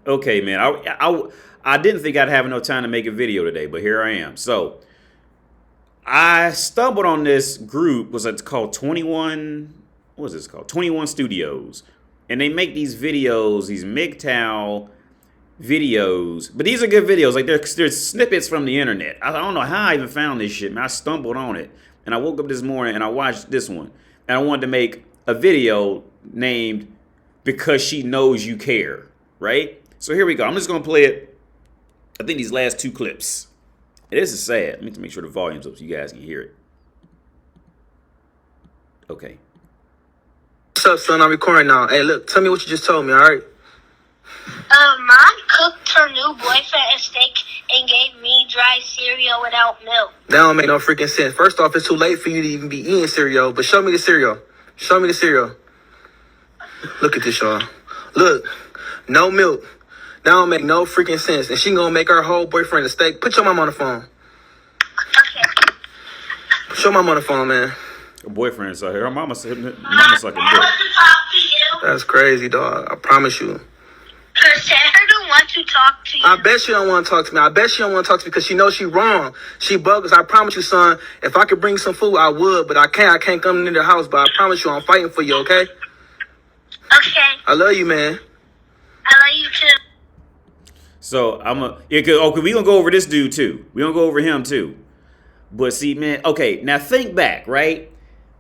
Okay, man. I didn't think I'd have enough time to make a video today, but here I am. So I stumbled on this group. Was it called 21? What was this called? 21 Studios, and they make these videos, these MGTOW videos. But these are good videos. Like they're snippets from the internet. I don't know how I even found this shit, man. I stumbled on it, and I woke up this morning and I watched this one, and I wanted to make a video named "Because She Knows You Care." Right? So here we go. I'm just gonna play it. I think these last two clips. And this is sad. Let me make sure the volume's up so you guys can hear it. Okay. What's up, son? I'm recording now. Hey, look, tell me what you just told me, all right? Mom cooked her new boyfriend a steak and gave me dry cereal without milk. That don't make no freaking sense. First off, it's too late for you to even be eating cereal, but show me the cereal. Show me the cereal. Look at this, y'all. Look, no milk. That don't make no freaking sense. And she gonna make her whole boyfriend a steak. Put your mom on the phone. Okay. Show mom on the phone, man. Her boyfriend's out here. Her mama sucking dick. I want to talk to you. That's crazy, dog. I promise you. Tell her to want to talk to you. I bet she don't want to talk to me. I bet she don't want to talk to me because she knows she wrong. She bogus. I promise you, son. If I could bring some food, I would, but I can't. I can't come into the house, but I promise you, I'm fighting for you, okay? Okay. I love you, man. I love you too. So we gonna go over this dude too. We gonna go over him too. But see, man, okay, now think back, right?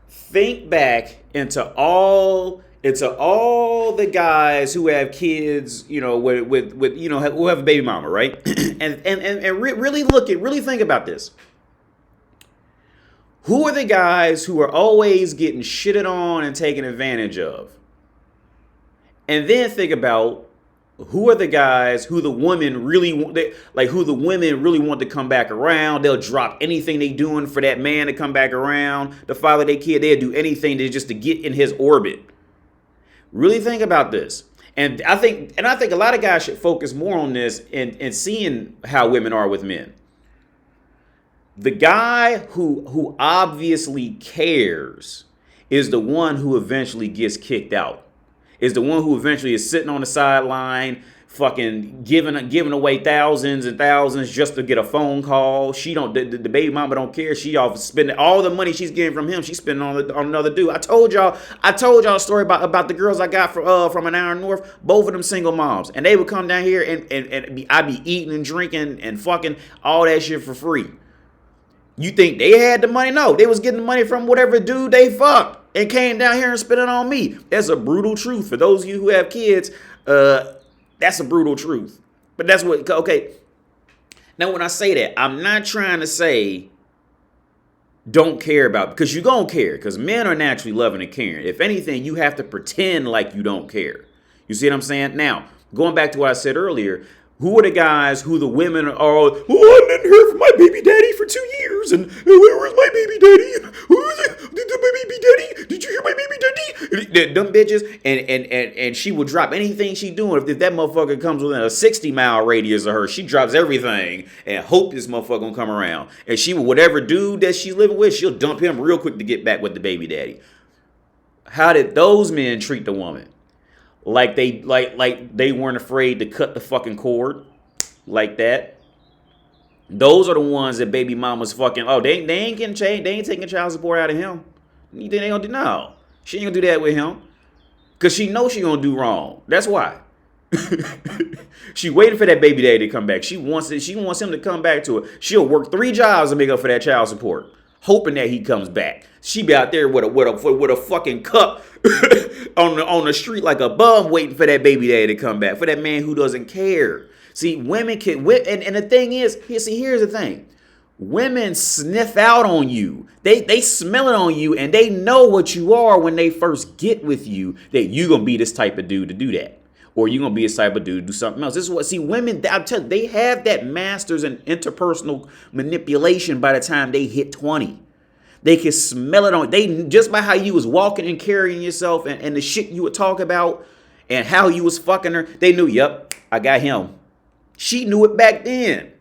Think back into all the guys who have kids, you know, with you know, who have a baby mama, right? and really think about this. Who are the guys who are always getting shitted on and taken advantage of? And then think about who are the guys who the women really want, who the women really want to come back around. They'll drop anything they doing for that man to come back around, to father their kid. They'll do anything to get in his orbit. Really think about this. And I think a lot of guys should focus more on this and seeing how women are with men. The guy who obviously cares is the one who eventually gets kicked out. Is the one who eventually is sitting on the sideline, fucking giving away thousands and thousands just to get a phone call. She don't. The baby mama don't care. She off spending all the money she's getting from him. She's spending on another dude. I told y'all a story about the girls I got from an hour north. Both of them single moms, and they would come down here and I'd be eating and drinking and fucking all that shit for free. You think they had the money? No, they was getting the money from whatever dude they fucked and came down here and spent it on me. That's a brutal truth. For those of you who have kids, that's a brutal truth. But that's what, okay. Now, when I say that, I'm not trying to say don't care about, because you're going to care, because men are naturally loving and caring. If anything, you have to pretend like you don't care. You see what I'm saying? Now, going back to what I said earlier, who are the guys who the women are, oh, I didn't hear from my baby daddy for 2 years, and where was my baby daddy? Who is it? Did my baby daddy? Did you hear my baby daddy? Dumb bitches, and she will drop anything she doing. If that motherfucker comes within a 60-mile radius of her, she drops everything and hope this motherfucker gonna come around. And she will, whatever dude that she's living with, she'll dump him real quick to get back with the baby daddy. How did those men treat the woman? Like they weren't afraid to cut the fucking cord like that. Those are the ones that baby mamas fucking, oh, they ain't getting changed. They ain't taking child support out of him. You think they gonna do? No. She ain't gonna do that with him. Cause she knows she gonna do wrong. That's why. She waited for that baby daddy to come back. She wants him to come back to her. She'll work 3 jobs to make up for that child support, hoping that he comes back. She be out there with a fucking cup on the street like a bum, waiting for that baby daddy to come back, for that man who doesn't care. See, women can, and the thing is, here's the thing. Women sniff out on you. They smell it on you, and they know what you are when they first get with you, that you gonna be this type of dude to do that. Or you're gonna be this type of dude to do something else. This is what, see, women, I'll tell you, they have that masters in interpersonal manipulation by the time they hit 20. They can smell it on, they just by how you was walking and carrying yourself and the shit you would talk about and how you was fucking her, they knew, yep, I got him. She knew it back then.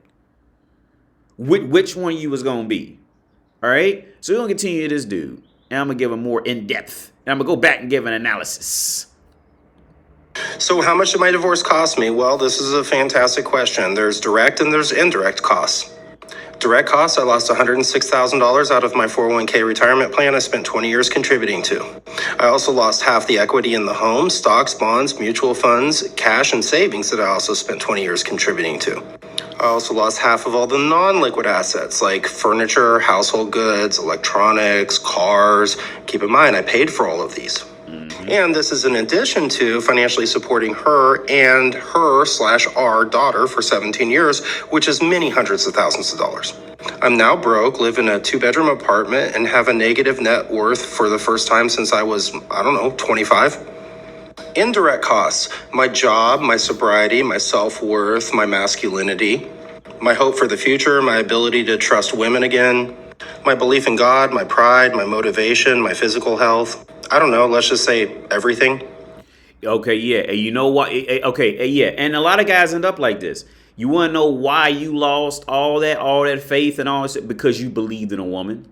Which one you was gonna be. All right? So we're gonna continue this dude. And I'm gonna give him more in-depth. And I'm gonna go back and give an analysis. So how much did my divorce cost me? Well, this is a fantastic question. There's direct and there's indirect costs. Direct costs, I lost $106,000 out of my 401k retirement plan I spent 20 years contributing to. I also lost half the equity in the home, stocks, bonds, mutual funds, cash, and savings that I also spent 20 years contributing to. I also lost half of all the non-liquid assets like furniture, household goods, electronics, cars. Keep in mind, I paid for all of these. And this is in addition to financially supporting her and her/our daughter for 17 years, which is many hundreds of thousands of dollars. I'm now broke, live in a 2-bedroom apartment, and have a negative net worth for the first time since I was, 25. Indirect costs: my job, my sobriety, my self-worth, my masculinity, my hope for the future, my ability to trust women again, my belief in God, my pride, my motivation, my physical health. I don't know, let's just say everything. Okay, yeah. And you know what? Okay, yeah. And a lot of guys end up like this. You want to know why you lost all that faith and all this? Because you believed in a woman.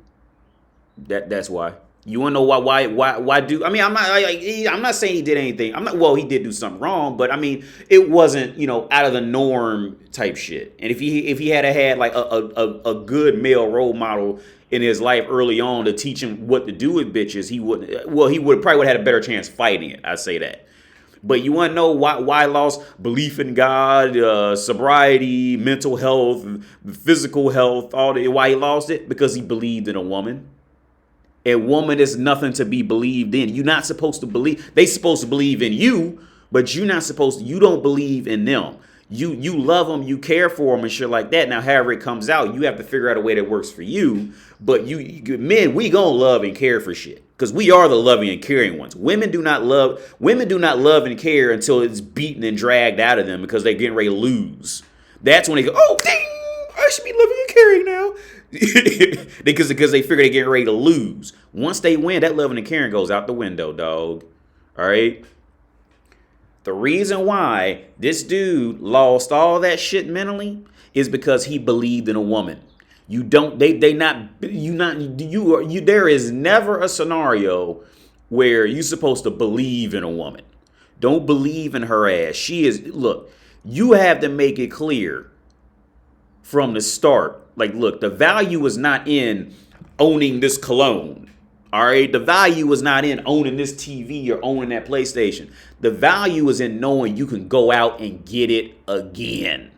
That's why. You want to know why do? I mean, I'm not saying he did anything. Well, he did do something wrong, but I mean, it wasn't, out of the norm type shit. And if he had like a good male role model in his life early on to teach him what to do with bitches, he would probably had a better chance fighting it. I say that. But you want to know why I lost belief in God, sobriety, mental health, physical health, why he lost it? Because he believed in a woman. A woman is nothing to be believed in. You're not supposed to believe. They supposed to believe in you, but you're not supposed to. You don't believe in them. You love them, you care for them and shit like that. Now, however it comes out, you have to figure out a way that works for you. But men, we gonna love and care for shit because we are the loving and caring ones. Women do not love and care until it's beaten and dragged out of them because they're getting ready to lose. That's when they go, oh, ding, I should be loving and caring now. because they figure they're getting ready to lose. Once they win, that loving and caring goes out the window, dog. All right. The reason why this dude lost all that shit mentally is because he believed in a woman. There is never a scenario where you're supposed to believe in a woman. Don't believe in her ass. Look, you have to make it clear from the start. Like, look, the value is not in owning this cologne. All right. The value is not in owning this TV or owning that PlayStation. The value is in knowing you can go out and get it again.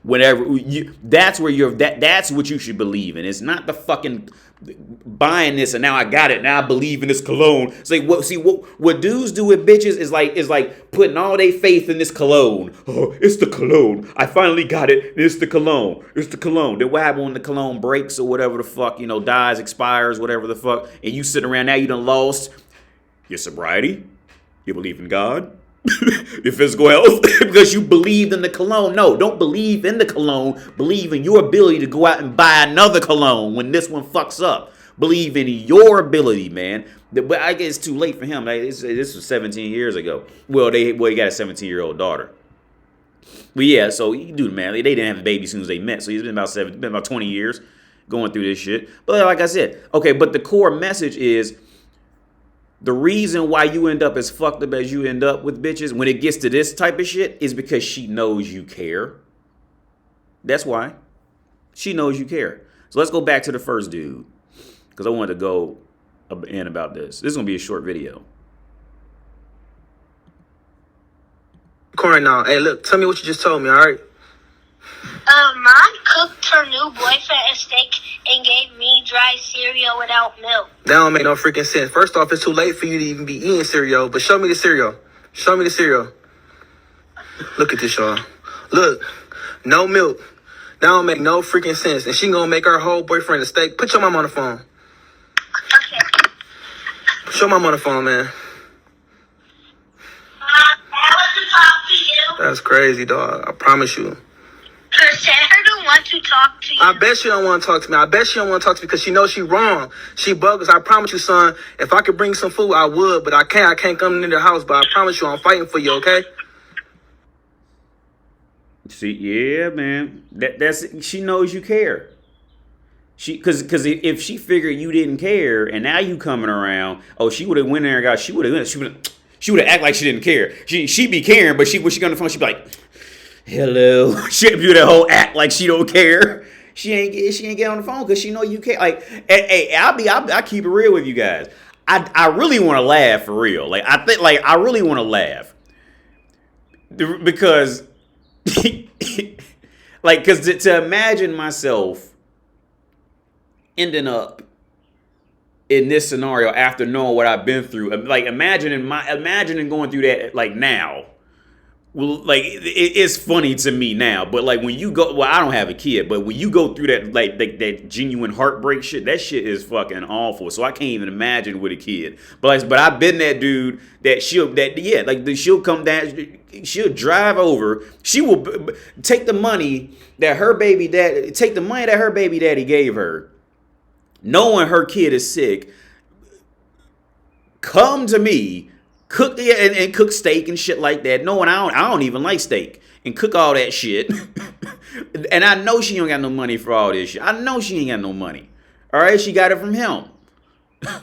That's what you should believe in. It's not the fucking buying this and now I got it. Now I believe in this cologne. It's like what dudes do with bitches is like putting all their faith in this cologne. Oh, it's the cologne. I finally got it. It's the cologne. It's the cologne. Then what happens when the cologne breaks or whatever the fuck, dies, expires, whatever the fuck, and you sitting around now you done lost your sobriety, you believe in God, your physical health because you believed in the cologne. No, don't believe in the cologne. Believe in your ability to go out and buy another cologne when this one fucks up. Believe in your ability, man. But I guess it's too late for him. This was 17 years ago. Well, he got a 17-year-old daughter. But yeah, so dude, man, they didn't have a baby as soon as they met. So he's been about 20 years going through this shit. But like I said, okay, but the core message is the reason why you end up as fucked up as you end up with bitches when it gets to this type of shit is because she knows you care. That's why. She knows you care. So let's go back to the first dude because I wanted to go in about this. This is going to be a short video. Corey, now, hey, look, tell me what you just told me, all right? Mom cooked her new boyfriend a steak and gave me dry cereal without milk. That don't make no freaking sense. First off, it's too late for you to even be eating cereal, but show me the cereal. Show me the cereal. Look at this, y'all. Look, no milk. That don't make no freaking sense. And she gonna make her whole boyfriend a steak. Put your mom on the phone. Okay. Show mom on the phone, man. I want to talk to you. That's crazy, dog. I promise you. Sarah don't want to talk to you. I bet she don't want to talk to me. I bet she don't want to talk to me because she knows she wrong. She bogus. I promise you, son. If I could bring some food, I would, but I can't. I can't come into the house, but I promise you, I'm fighting for you, okay? See, yeah, man. That's she knows you care. Because if she figured you didn't care and now you coming around, oh, she would have went there and She would act like she didn't care. She be caring, but when she got on the phone, she'd be like, hello. She'd do that whole act like she don't care. She ain't get on the phone because she know you care. Like, hey, I keep it real with you guys. I really want to laugh for real. Like, I really want to laugh because like, because to imagine myself ending up in this scenario after knowing what I've been through, like imagining going through that like now. Well, like it's funny to me now, but like when you go, well, I don't have a kid, but when you go through that like that genuine heartbreak shit, that shit is fucking awful. So I can't even imagine with a kid. But I've been that dude that she'll come down, she'll drive over, she will take the money that her baby daddy gave her, knowing her kid is sick, come to me. Cook and cook steak and shit like that. Knowing I don't even like steak, and cook all that shit. And I know she ain't got no money for all this shit. I know she ain't got no money. All right, she got it from him. And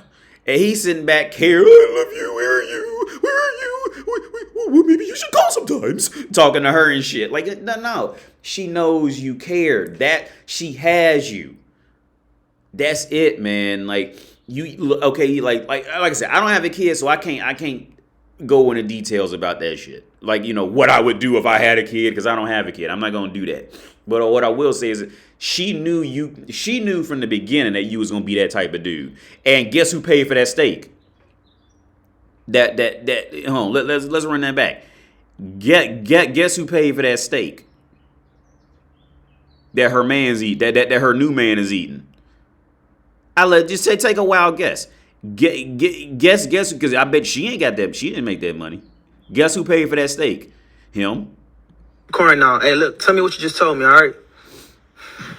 he's sitting back here. I love you. Where are you? Where are you? Well, maybe you should call sometimes. Talking to her and shit. Like no. She knows you care. That she has you. That's it, man. Like like I said, I don't have a kid, so I can't go into details about that shit. Like, what I would do if I had a kid, because I don't have a kid. I'm not going to do that. But what I will say is she knew from the beginning that you was going to be that type of dude. And guess who paid for that steak? Hold on, let's run that back. Guess who paid for that steak? That her man's eat, that her new man is eating. Just take a wild guess. Guess, because I bet she ain't got that. She didn't make that money. Guess who paid for that steak? Him. Right now. Hey, look, tell me what you just told me, all right?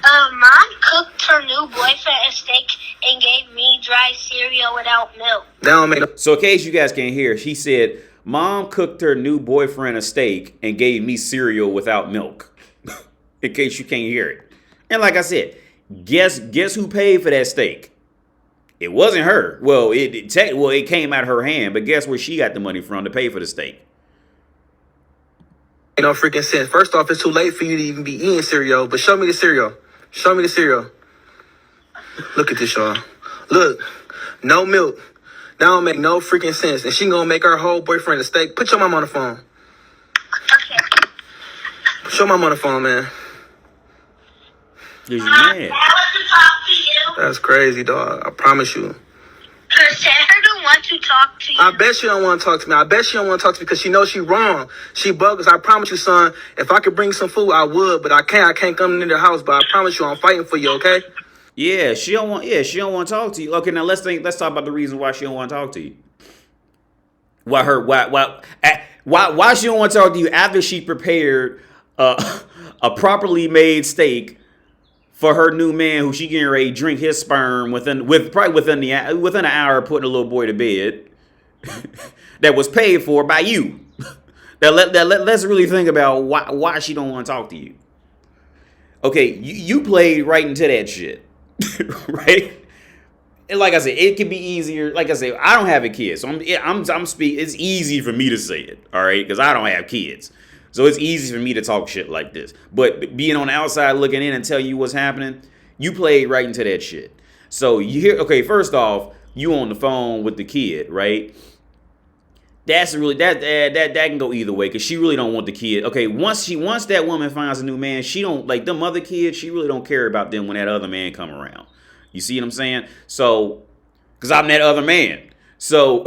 Mom cooked her new boyfriend a steak and gave me dry cereal without milk. That don't make no. So in case you guys can't hear, she said, Mom cooked her new boyfriend a steak and gave me cereal without milk. In case you can't hear it. And like I said, guess who paid for that steak? It wasn't her. Well, it came out of her hand, but guess where she got the money from to pay for the steak? Ain't no freaking sense. First off, it's too late for you to even be eating cereal, but show me the cereal. Show me the cereal. Look at this, y'all. Look, no milk. That don't make no freaking sense. And she gonna make her whole boyfriend a steak. Put your mom on the phone. Okay. Show mom on the phone, man. Is you Mom, mad? I want to talk to you. That's crazy, dog. I promise you. Sarah don't want to talk to you. I bet she don't want to talk to me. I bet she don't want to talk to me because she knows she wrong. She bogus. I promise you, son. If I could bring some food, I would, but I can't. I can't come into the house. But I promise you, I'm fighting for you. Okay? Yeah, she don't want to talk to you. Okay, now let's talk about the reason why she don't want to talk to you. Why she don't want to talk to you after she prepared a properly made steak for her new man, who she getting ready to drink his sperm within an hour of putting a little boy to bed, that was paid for by you. Let's really think about why she don't want to talk to you. Okay, you played right into that shit, right? And like I said, it can be easier. Like I said, I don't have a kid, so I'm speaking. It's easy for me to say it, all right, because I don't have kids. So it's easy for me to talk shit like this. But being on the outside looking in and tell you what's happening, you played right into that shit. So you hear, okay, first off, you on the phone with the kid, right? That's really that can go either way, because she really don't want the kid. Okay, once that woman finds a new man, she don't like them other kids. She really don't care about them when that other man come around. You see what I'm saying? So, because I'm that other man. So,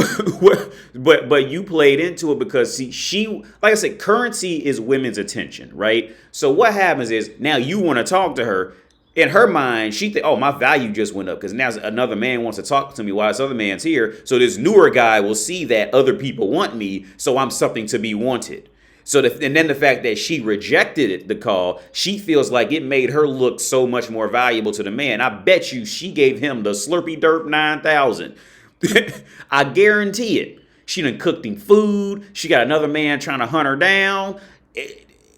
but you played into it because she, like I said, currency is women's attention, right? So what happens is now you want to talk to her. In her mind, she think, oh, my value just went up because now another man wants to talk to me while this other man's here. So this newer guy will see that other people want me, so I'm something to be wanted. And then the fact that she rejected the call, she feels like it made her look so much more valuable to the man. I bet you she gave him the Slurpee Derp 9000. I guarantee it. She done cooked him food. She got another man trying to hunt her down.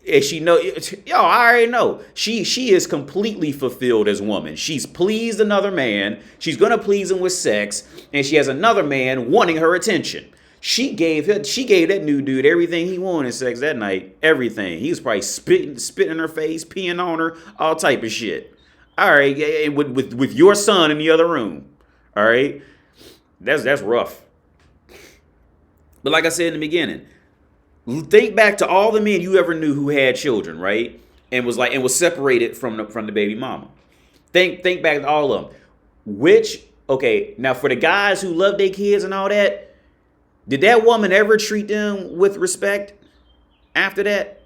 And she know, yo, I already know. She is completely fulfilled as a woman. She's pleased another man. She's gonna please him with sex, and she has another man wanting her attention. She gave that new dude everything he wanted in sex that night. Everything. He was probably spitting in her face, peeing on her, all type of shit. All right, and with your son in the other room. All right, that's rough. But like I said in the beginning, think back to all the men you ever knew who had children, right? And was separated from the baby mama. Think back to all of them. Okay, now for the guys who love their kids and all that. Did that woman ever treat them with respect after that?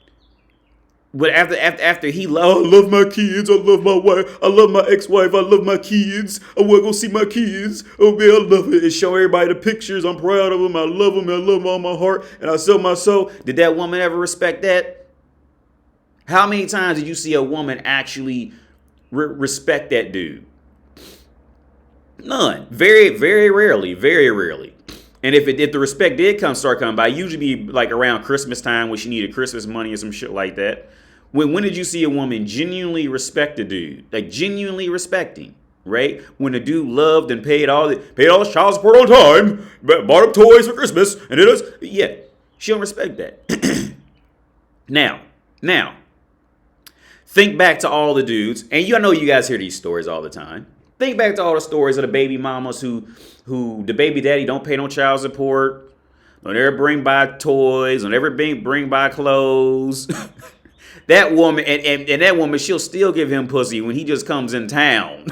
But after he I love my kids, I love my wife, I love my ex-wife, I love my kids, I want to go see my kids, oh man, I love it, and show everybody the pictures, I'm proud of them, I love them all my heart, and I sell my soul. Did that woman ever respect that? How many times did you see a woman actually respect that dude? None. Very, very rarely, very rarely. And if the respect did start coming by, usually be like around Christmas time when she needed Christmas money or some shit like that. When did you see a woman genuinely respect a dude? Like genuinely respecting, right? When the dude loved and paid all his child support on time, bought him toys for Christmas, and she don't respect that. Now, think back to all the dudes, and you know you guys hear these stories all the time. Think back to all the stories of the baby mamas who the baby daddy don't pay no child support, don't ever bring by toys, don't ever bring by clothes. That woman and that woman, she'll still give him pussy when he just comes in town.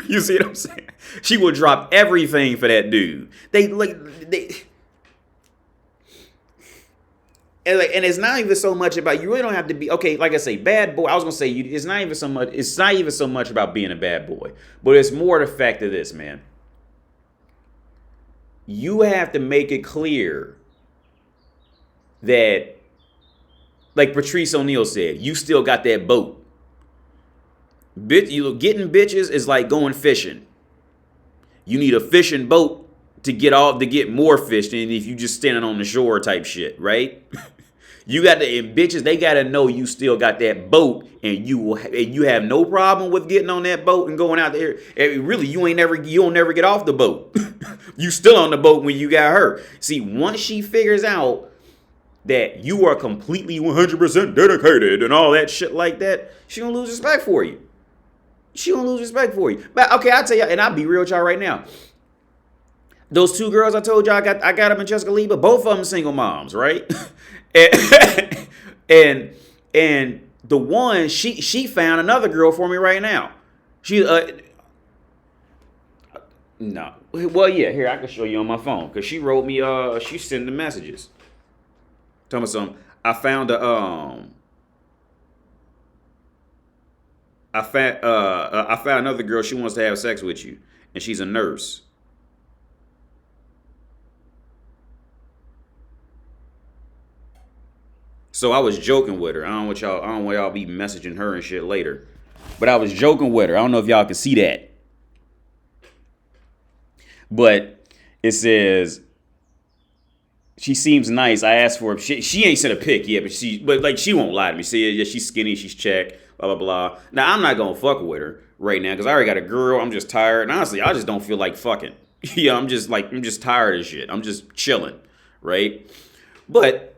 You see what I'm saying? She will drop everything for that dude. And it's not even so much about, you really don't have to be, okay, like I say, bad boy. I was going to say, it's not even so much about being a bad boy, but it's more the fact of this, man. You have to make it clear that, like Patrice O'Neal said, you still got that boat. Getting bitches is like going fishing. You need a fishing boat to get more fish than if you just standing on the shore type shit, right? Bitches, they gotta know you still got that boat, and you have no problem with getting on that boat and going out there. And really, you'll never get off the boat. You still on the boat when you got her. See, once she figures out that you are completely 100% dedicated and all that shit like that, she gonna lose respect for you. But okay, I'll tell you, and I'll be real with y'all right now. Those two girls I told y'all I got them in Jessica Liba, both of them single moms, right? and the one, she found another girl for me right now. No. Well, yeah, here, I can show you on my phone. Because she wrote me, she sent the messages. Tell me something. I found another girl, she wants to have sex with you. And she's a nurse. So I was joking with her. I don't want y'all be messaging her and shit later. But I was joking with her. I don't know if y'all can see that. But it says, she seems nice. I asked for her. She ain't sent a pic yet, but like she won't lie to me. See, yeah, she's skinny, she's checked, blah blah blah. Now I'm not gonna fuck with her right now because I already got a girl. I'm just tired, and honestly, I just don't feel like fucking. Yeah, I'm just tired of shit. I'm just chilling, right? But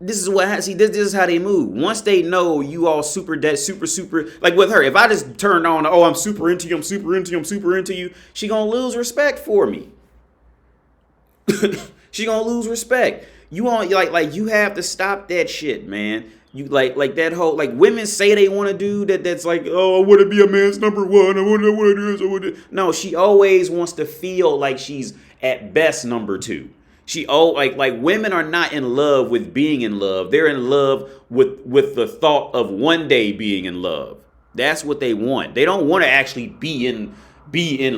this is how they move. Once they know you all super, like with her, if I just turned on, oh, I'm super into you, she gonna lose respect for me. She gonna lose respect. You want like you have to stop that shit, man. You like that whole, like, women say they want to do that. That's like, oh, I want to be a man's number one. I want to do this. I want to. No, she always wants to feel like she's at best number two. Like women are not in love with being in love. They're in love with the thought of one day being in love. That's what they want. They don't want to actually be in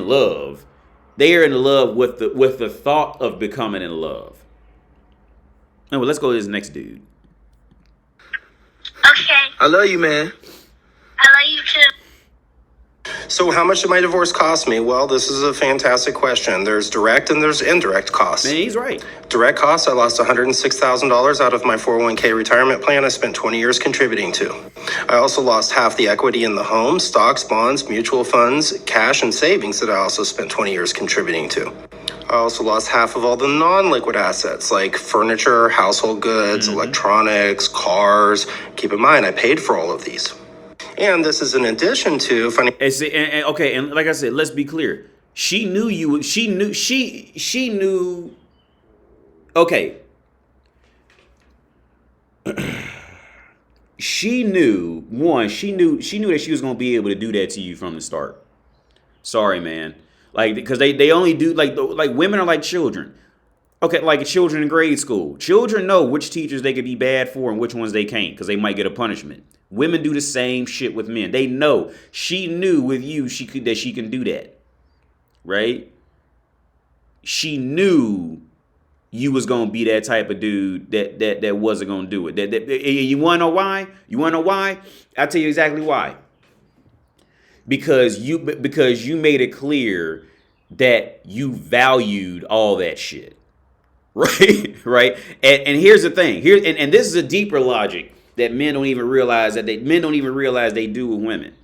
love. They are in love with the thought of becoming in love. Oh, well, let's go to this next dude. Okay. I love you, man. I love you too. So how much did my divorce cost me? Well, this is a fantastic question. There's direct and there's indirect costs. Man, he's right. Direct costs, I lost $106,000 out of my 401k retirement plan I spent 20 years contributing to. I also lost half the equity in the home, stocks, bonds, mutual funds, cash, and savings that I also spent 20 years contributing to. I also lost half of all the non-liquid assets like furniture, household goods, electronics, cars. Keep in mind, I paid for all of these. And this is in addition to Okay, and like I said, let's be clear. She knew you. She knew. Okay. She knew that she was gonna be able to do that to you from the start. Sorry, man. Like, because they only do like women are like children. Okay, like children in grade school. Children know which teachers they could be bad for and which ones they can't because they might get a punishment. Women do the same shit with men. They know. She knew with you that she can do that. Right? She knew you was gonna be that type of dude that wasn't gonna do it. You wanna know why? I'll tell you exactly why. Because you made it clear that you valued all that shit. Right? And here's the thing. And this is a deeper logic that men don't even realize they do with women.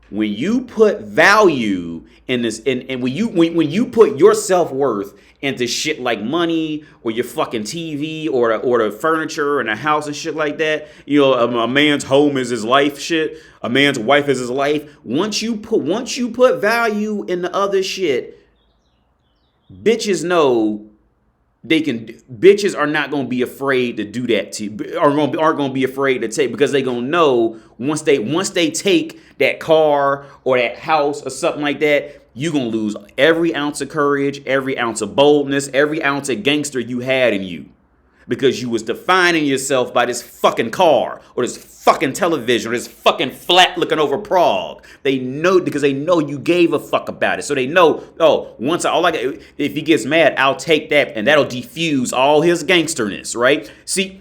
When you put value in this, and when you put your self-worth into shit like money or your fucking TV or the furniture and a house and shit like that, you know, a man's home is his life shit, a man's wife is his life. Once you put value in the other shit, bitches know bitches are not gonna be afraid to do that to you, aren't gonna be afraid to take, because they gonna know once they take that car or that house or something like that, you gonna lose every ounce of courage, every ounce of boldness, every ounce of gangster you had in you. Because you was defining yourself by this fucking car or this fucking television or this fucking flat looking over Prague. They know, because they know you gave a fuck about it. So they know, if he gets mad, I'll take that and that'll defuse all his gangsterness, right? See,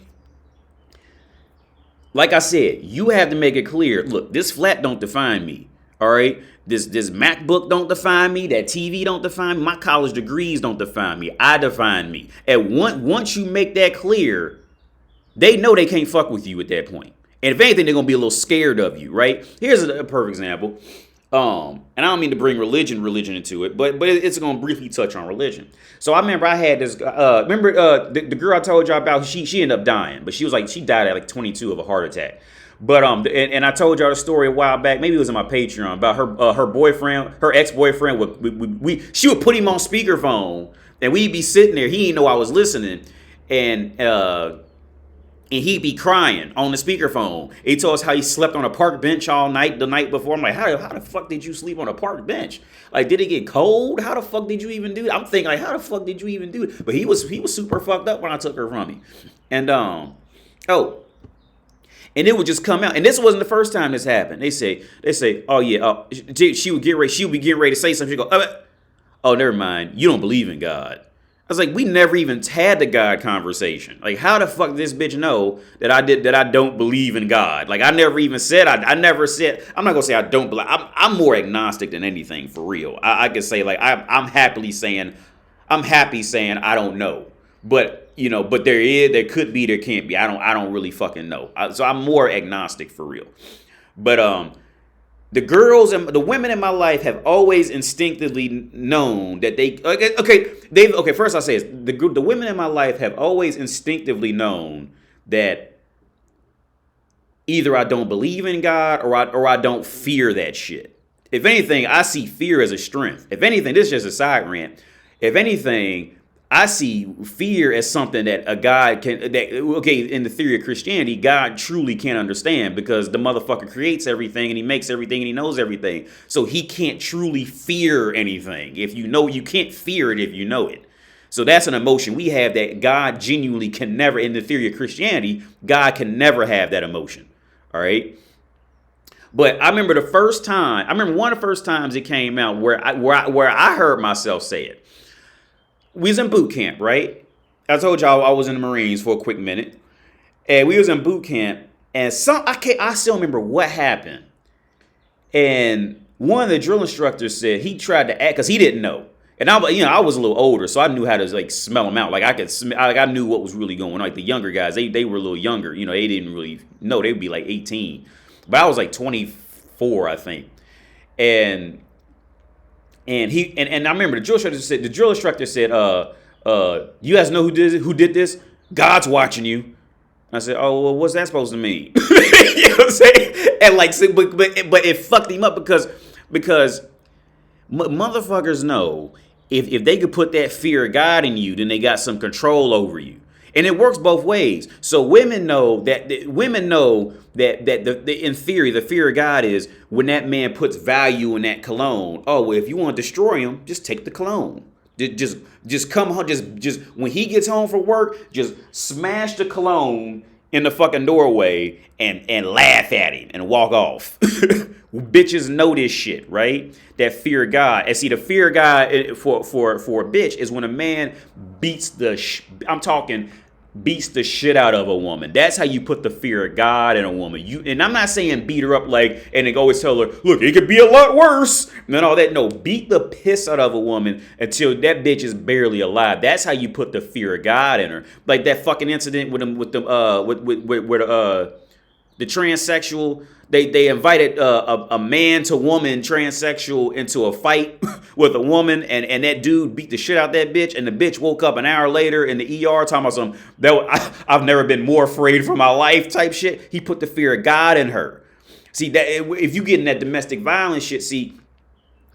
like I said, you have to make it clear. Look, this flat don't define me. All right. This MacBook don't define me. That TV don't define me. My college degrees don't define me. I define me. And once you make that clear, they know they can't fuck with you at that point. And if anything, they're gonna be a little scared of you, right? Here's a perfect example. And I don't mean to bring religion into it, but it's gonna briefly touch on religion. So I remember I had this. The girl I told y'all about? She ended up dying, but she died at like 22 of a heart attack. But and I told y'all the story a while back. Maybe it was in my Patreon about her boyfriend, her ex-boyfriend. She would put him on speakerphone, and we'd be sitting there. He didn't know I was listening, and he'd be crying on the speakerphone. He told us how he slept on a park bench all night the night before. I'm like, how the fuck did you sleep on a park bench? Like, did it get cold? How the fuck did you even do that? I'm thinking, like, how the fuck did you even do it? But he was super fucked up when I took her from him, and and it would just come out. And this wasn't the first time this happened. They say, oh yeah, she would be getting ready to say something. She go, oh, never mind. You don't believe in God. I was like, we never even had the God conversation. Like, how the fuck did this bitch know that I don't believe in God? Like, I never even said, I'm not gonna say I don't believe. I'm more agnostic than anything, for real. I can say, like, I'm happy saying I don't know. But there could be, there can't be. I don't really fucking know. So I'm more agnostic, for real. But the girls and the women in my life have always instinctively known that first I say is the women in my life have always instinctively known that either I don't believe in God or I don't fear that shit. If anything, I see fear as a strength. If anything, this is just a side rant. If anything, I see fear as something that a God in the theory of Christianity, God truly can't understand, because the motherfucker creates everything and he makes everything and he knows everything. So he can't truly fear anything. If you know, you can't fear it if you know it. So that's an emotion we have that God genuinely can never, in the theory of Christianity, God can never have that emotion. All right. But I remember one of the first times it came out where I heard myself say it. We was in boot camp, right? I told y'all I was in the Marines for a quick minute. And we was in boot camp. And I still remember what happened. And one of the drill instructors said he tried to act, because he didn't know. And I was a little older, so I knew how to like smell them out. Like I knew what was really going on. Like the younger guys, they were a little younger. They didn't really know. They'd be like 18. But I was like 24, I think. And And I remember the drill instructor said, you guys know who did this? God's watching you. I said, oh, well, what's that supposed to mean? You know what I'm saying? And like, but it fucked him up because motherfuckers know if they could put that fear of God in you, then they got some control over you. And it works both ways. So women know that in theory, the fear of God is when that man puts value in that cologne. Oh, well, if you want to destroy him, just take the cologne. Just come home. Just when he gets home from work, just smash the cologne in the fucking doorway and laugh at him and walk off. Bitches know this shit, right? That fear of God. And see, the fear of God for a bitch is when a man beats the shit out of a woman. That's how you put the fear of God in a woman. And I'm not saying beat her up like, and then always tell her, look, it could be a lot worse and all that. No, beat the piss out of a woman until that bitch is barely alive. That's how you put the fear of God in her. Like that fucking incident with the transsexual. They invited a man to woman transsexual into a fight with a woman, and that dude beat the shit out that bitch, and the bitch woke up an hour later in the ER talking about some I've never been more afraid for my life type shit. He put the fear of God in her. See, that if you get in that domestic violence shit, see,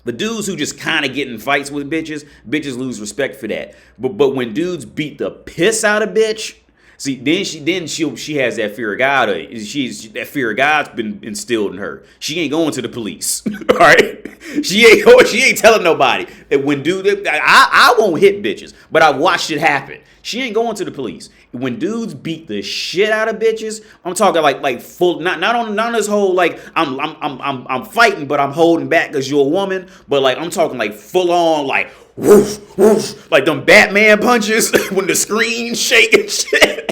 the dudes who just kind of get in fights with bitches lose respect for that. But when dudes beat the piss out of bitch, see, then she has that fear of God. That fear of God's been instilled in her. She ain't going to the police. All right, she ain't telling nobody. That when I won't hit bitches, but I watched it happen. She ain't going to the police. When dudes beat the shit out of bitches, I'm talking like full, not on this whole like I'm fighting, but I'm holding back because you're a woman. But like I'm talking like full on like woof woof, like them Batman punches when the screen shake and shit.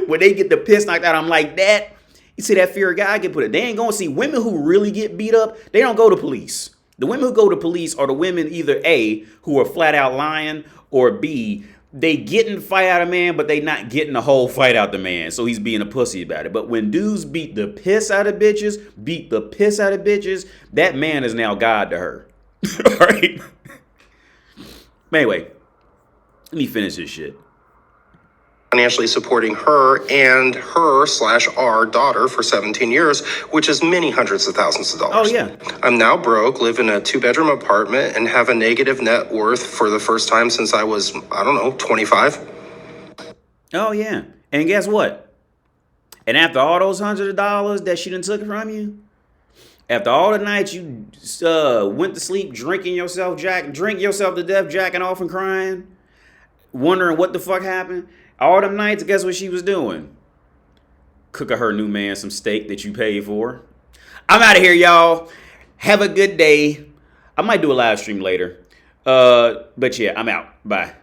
When they get the piss knocked out, I'm like that. You see that fear of God get put it. They ain't gonna see women who really get beat up. They don't go to police. The women who go to police are the women either A, who are flat out lying, or B, they getting the fight out of man, but they not getting the whole fight out the man. So he's being a pussy about it. But when dudes beat the piss out of bitches, that man is now God to her. All right. Anyway, let me finish this shit. Financially supporting her and her/our daughter for 17 years, which is many hundreds of thousands of dollars. Oh, yeah. I'm now broke, live in a 2-bedroom apartment, and have a negative net worth for the first time since I was, 25. Oh, yeah. And guess what? And after all those hundreds of dollars that she done took from you, after all the nights you went to sleep drink yourself to death, jacking off and crying, wondering what the fuck happened, all them nights, guess what she was doing? Cooking her new man some steak that you paid for. I'm out of here, y'all. Have a good day. I might do a live stream later. But yeah, I'm out. Bye.